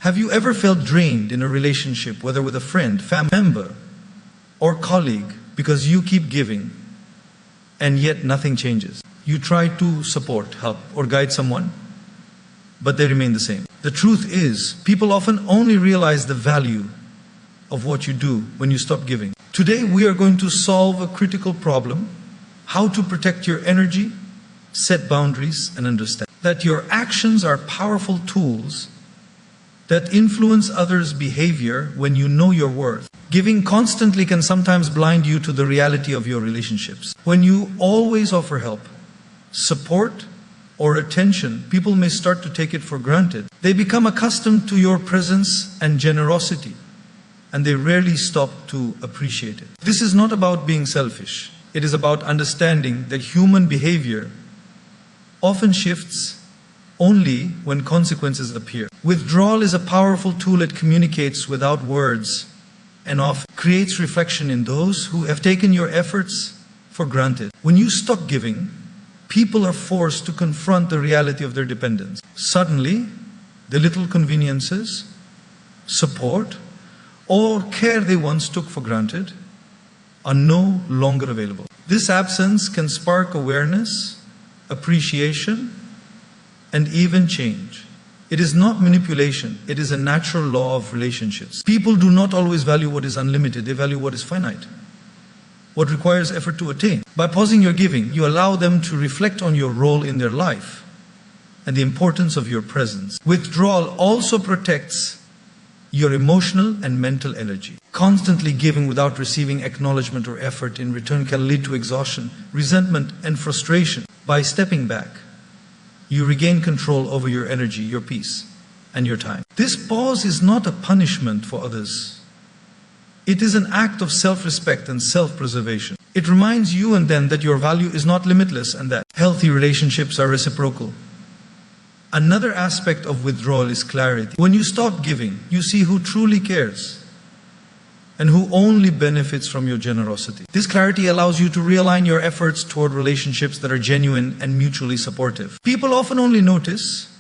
Have you ever felt drained in a relationship, whether with a friend, family member, or colleague, because you keep giving and yet nothing changes? You try to support, help, or guide someone, but they remain the same. The truth is, people often only realize the value of what you do when you stop giving. Today we are going to solve a critical problem: how to protect your energy, set boundaries, and understand that your actions are powerful tools that influence others' behavior when you know your worth. Giving constantly can sometimes blind you to the reality of your relationships. When you always offer help, support, or attention, people may start to take it for granted. They become accustomed to your presence and generosity, and they rarely stop to appreciate it. This is not about being selfish. It is about understanding that human behavior often shifts only when consequences appear. Withdrawal is a powerful tool. It communicates without words and often creates reflection in those who have taken your efforts for granted. When you stop giving, people are forced to confront the reality of their dependence. Suddenly, the little conveniences, support, or care they once took for granted are no longer available. This absence can spark awareness, appreciation, and even change. It is not manipulation, it is a natural law of relationships. People do not always value what is unlimited, they value what is finite, what requires effort to attain. By pausing your giving, you allow them to reflect on your role in their life and the importance of your presence. Withdrawal also protects your emotional and mental energy. Constantly giving without receiving acknowledgement or effort in return can lead to exhaustion, resentment, and frustration. By stepping back, you regain control over your energy, your peace, and your time. This pause is not a punishment for others. It is an act of self-respect and self-preservation. It reminds you and them that your value is not limitless and that healthy relationships are reciprocal. Another aspect of withdrawal is clarity. When you stop giving, you see who truly cares and who only benefits from your generosity. This clarity allows you to realign your efforts toward relationships that are genuine and mutually supportive. People often only notice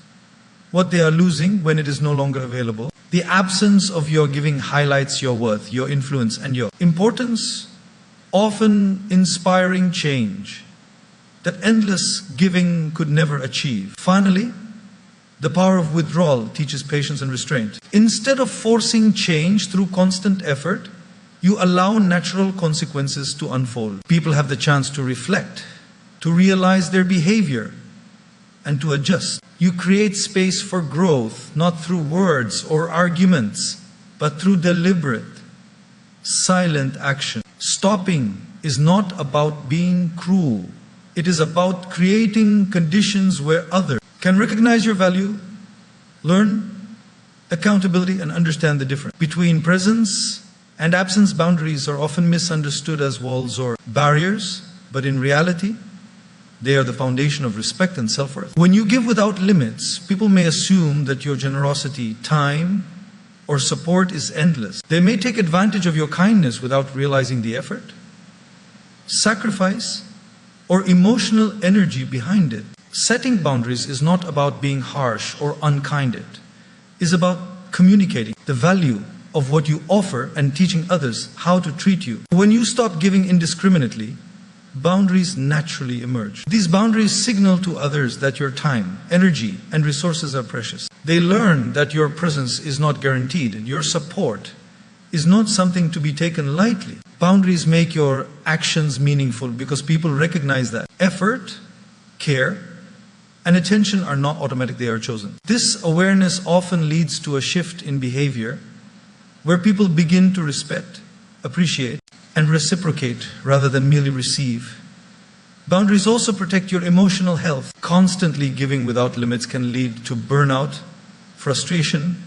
what they are losing when it is no longer available. The absence of your giving highlights your worth, your influence, and your importance, often inspiring change that endless giving could never achieve. Finally, the power of withdrawal teaches patience and restraint. Instead of forcing change through constant effort, you allow natural consequences to unfold. People have the chance to reflect, to realize their behavior, and to adjust. You create space for growth, not through words or arguments, but through deliberate, silent action. Stopping is not about being cruel. It is about creating conditions where others can recognize your value, learn accountability, and understand the difference between presence and absence. Boundaries are often misunderstood as walls or barriers, but in reality, they are the foundation of respect and self-worth. When you give without limits, people may assume that your generosity, time, or support is endless. They may take advantage of your kindness without realizing the effort, sacrifice, or emotional energy behind it. Setting boundaries is not about being harsh or unkind. It is about communicating the value of what you offer and teaching others how to treat you. When you stop giving indiscriminately, boundaries naturally emerge. These boundaries signal to others that your time, energy, and resources are precious. They learn that your presence is not guaranteed and your support is not something to be taken lightly. Boundaries make your actions meaningful because people recognize that effort, care, and attention are not automatic, they are chosen. This awareness often leads to a shift in behavior where people begin to respect, appreciate, and reciprocate rather than merely receive. Boundaries also protect your emotional health. Constantly giving without limits can lead to burnout, frustration,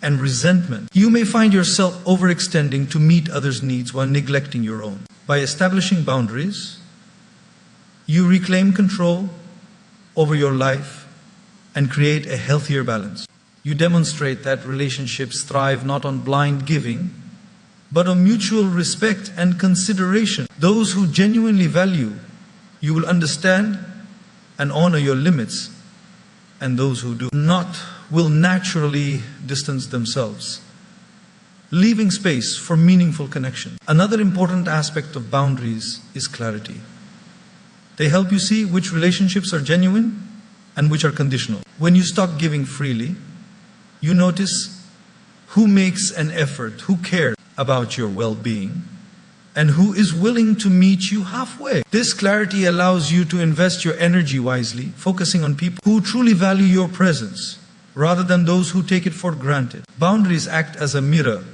and resentment. You may find yourself overextending to meet others' needs while neglecting your own. By establishing boundaries, you reclaim control over your life and create a healthier balance. You demonstrate that relationships thrive not on blind giving, but on mutual respect and consideration. Those who genuinely value you will understand and honor your limits, and those who do not will naturally distance themselves, leaving space for meaningful connection. Another important aspect of boundaries is clarity. They help you see which relationships are genuine and which are conditional. When you stop giving freely, you notice who makes an effort, who cares about your well-being, and who is willing to meet you halfway. This clarity allows you to invest your energy wisely, focusing on people who truly value your presence, rather than those who take it for granted. Boundaries act as a mirror,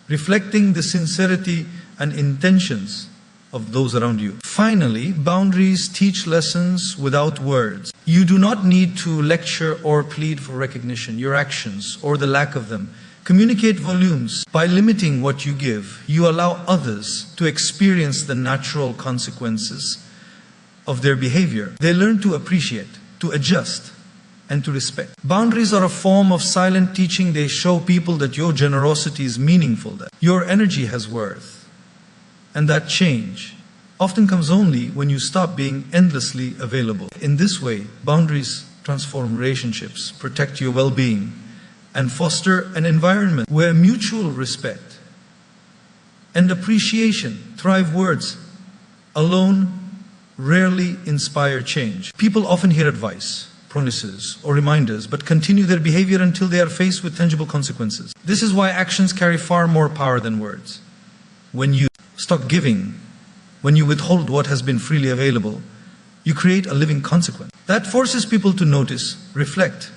reflecting the sincerity and intentions of those around you. Finally, boundaries teach lessons without words. You do not need to lecture or plead for recognition. Your actions, or the lack of them, communicate volumes. By limiting what you give, you allow others to experience the natural consequences of their behavior. They learn to appreciate, to adjust, and to respect. Boundaries are a form of silent teaching. They show people that your generosity is meaningful, that your energy has worth, and that change often comes only when you stop being endlessly available. In this way, boundaries transform relationships, protect your well-being, and foster an environment where mutual respect and appreciation thrive. Words alone rarely inspire change. People often hear advice, promises, or reminders, but continue their behavior until they are faced with tangible consequences. This is why actions carry far more power than words. When you stop giving, when you withhold what has been freely available, you create a living consequence that forces people to notice, reflect,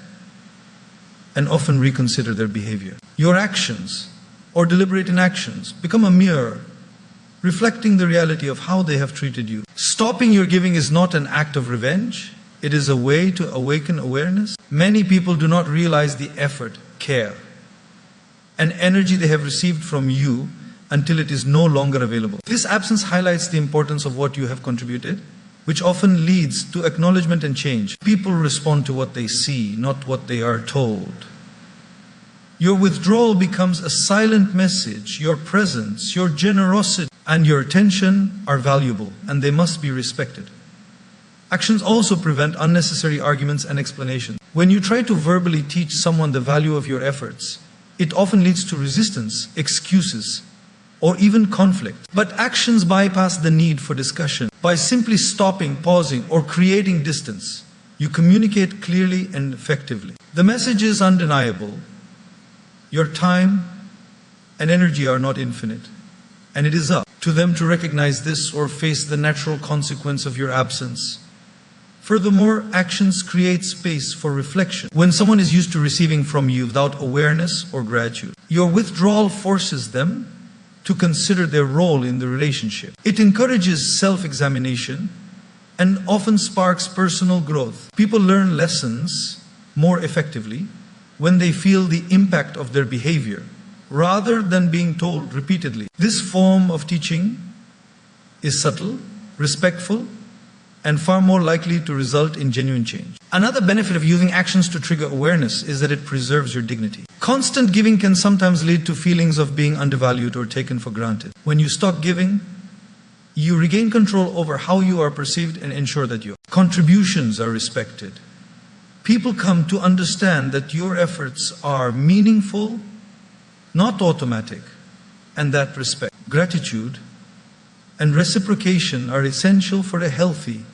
and often reconsider their behavior. Your actions, or deliberate inactions, become a mirror reflecting the reality of how they have treated you. Stopping your giving is not an act of revenge. It is a way to awaken awareness. Many people do not realize the effort, care, and energy they have received from you until it is no longer available. This absence highlights the importance of what you have contributed, which often leads to acknowledgement and change. People respond to what they see, not what they are told. Your withdrawal becomes a silent message. Your presence, your generosity, and your attention are valuable, and they must be respected. Actions also prevent unnecessary arguments and explanations. When you try to verbally teach someone the value of your efforts, it often leads to resistance, excuses, or even conflict. But actions bypass the need for discussion. By simply stopping, pausing, or creating distance, you communicate clearly and effectively. The message is undeniable. Your time and energy are not infinite, and it is up to them to recognize this or face the natural consequence of your absence. Furthermore, actions create space for reflection. When someone is used to receiving from you without awareness or gratitude, your withdrawal forces them to consider their role in the relationship. It encourages self-examination and often sparks personal growth. People learn lessons more effectively when they feel the impact of their behavior, rather than being told repeatedly. This form of teaching is subtle, respectful, and far more likely to result in genuine change. Another benefit of using actions to trigger awareness is that it preserves your dignity. Constant giving can sometimes lead to feelings of being undervalued or taken for granted. When you stop giving, you regain control over how you are perceived and ensure that your contributions are respected. People come to understand that your efforts are meaningful, not automatic, and that respect, gratitude, and reciprocation are essential for a healthy,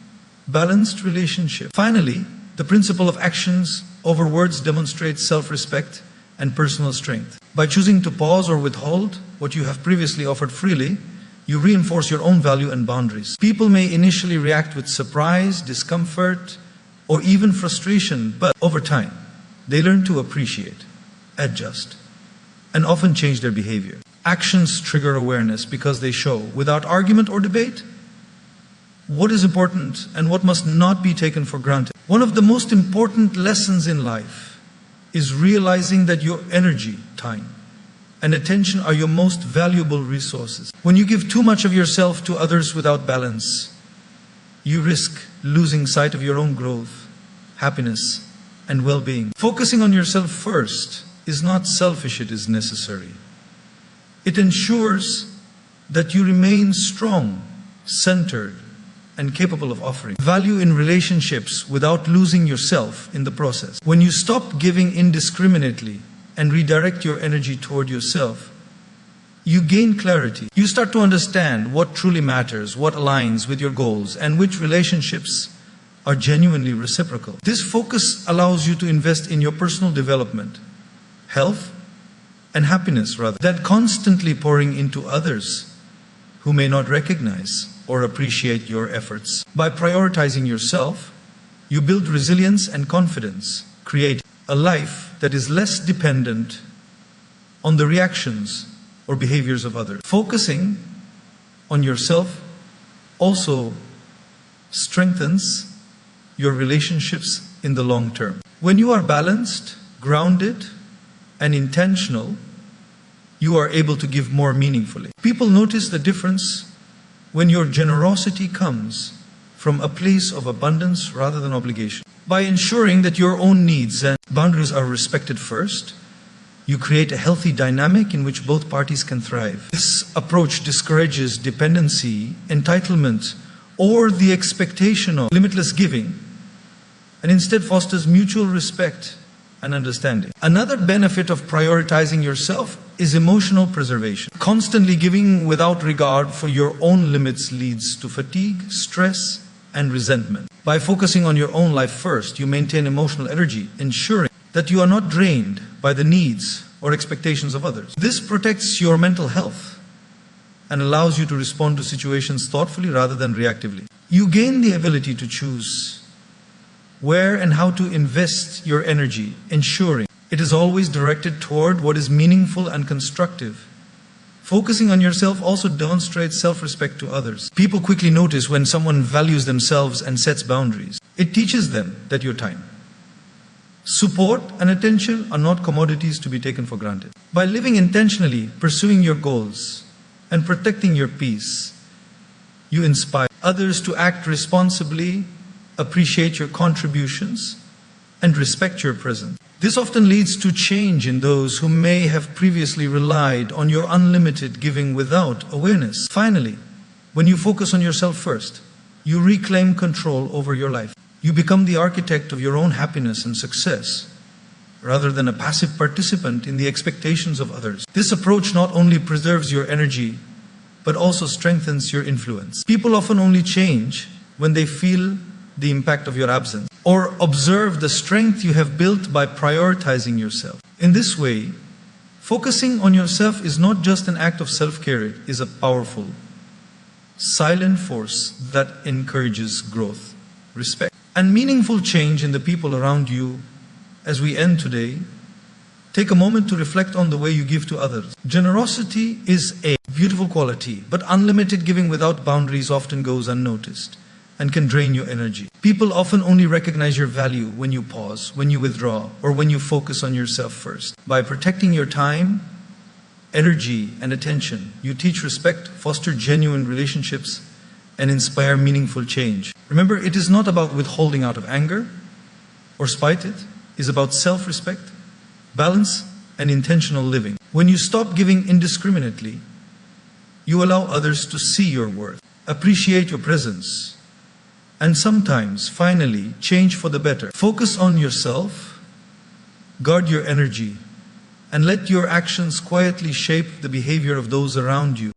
balanced relationship. Finally, the principle of actions over words demonstrates self-respect and personal strength. By choosing to pause or withhold what you have previously offered freely, you reinforce your own value and boundaries. People may initially react with surprise, discomfort, or even frustration, but over time, they learn to appreciate, adjust, and often change their behavior. Actions trigger awareness because they show, without argument or debate, what is important and what must not be taken for granted. One of the most important lessons in life is realizing that your energy, time, and attention are your most valuable resources. When you give too much of yourself to others without balance, you risk losing sight of your own growth, happiness, and well-being. Focusing on yourself first is not selfish, it is necessary. It ensures that you remain strong, centered, and capable of offering. Value in relationships without losing yourself in the process. When you stop giving indiscriminately and redirect your energy toward yourself, you gain clarity. You start to understand what truly matters, what aligns with your goals, and which relationships are genuinely reciprocal. This focus allows you to invest in your personal development, health, and happiness rather than constantly pouring into others who may not recognize or appreciate your efforts. By prioritizing yourself, you build resilience and confidence, create a life that is less dependent on the reactions or behaviors of others. Focusing on yourself also strengthens your relationships in the long term. When you are balanced, grounded, and intentional, you are able to give more meaningfully. People notice the difference when your generosity comes from a place of abundance rather than obligation. By ensuring that your own needs and boundaries are respected first, you create a healthy dynamic in which both parties can thrive. This approach discourages dependency, entitlement, or the expectation of limitless giving, and instead fosters mutual respect and understanding. Another benefit of prioritizing yourself is emotional preservation. Constantly giving without regard for your own limits leads to fatigue, stress, and resentment. By focusing on your own life first, you maintain emotional energy, ensuring that you are not drained by the needs or expectations of others. This protects your mental health and allows you to respond to situations thoughtfully rather than reactively. You gain the ability to choose where and how to invest your energy, ensuring it is always directed toward what is meaningful and constructive. Focusing on yourself also demonstrates self-respect to others. People quickly notice when someone values themselves and sets boundaries. It teaches them that your time, support, and attention are not commodities to be taken for granted. By living intentionally, pursuing your goals, and protecting your peace, you inspire others to act responsibly, appreciate your contributions, and respect your presence. This often leads to change in those who may have previously relied on your unlimited giving without awareness. Finally, when you focus on yourself first, you reclaim control over your life. You become the architect of your own happiness and success, rather than a passive participant in the expectations of others. This approach not only preserves your energy, but also strengthens your influence. People often only change when they feel the impact of your absence, or observe the strength you have built by prioritizing yourself. In this way, focusing on yourself is not just an act of self-care, it is a powerful, silent force that encourages growth, respect, and meaningful change in the people around you. As we end today, take a moment to reflect on the way you give to others. Generosity is a beautiful quality, but unlimited giving without boundaries often goes unnoticed and can drain your energy. People often only recognize your value when you pause, when you withdraw, or when you focus on yourself first. By protecting your time, energy, and attention, you teach respect, foster genuine relationships, and inspire meaningful change. Remember, it is not about withholding out of anger or spite. It is about self-respect, balance, and intentional living. When you stop giving indiscriminately, you allow others to see your worth, appreciate your presence, and sometimes, finally, change for the better. Focus on yourself, guard your energy, and let your actions quietly shape the behavior of those around you.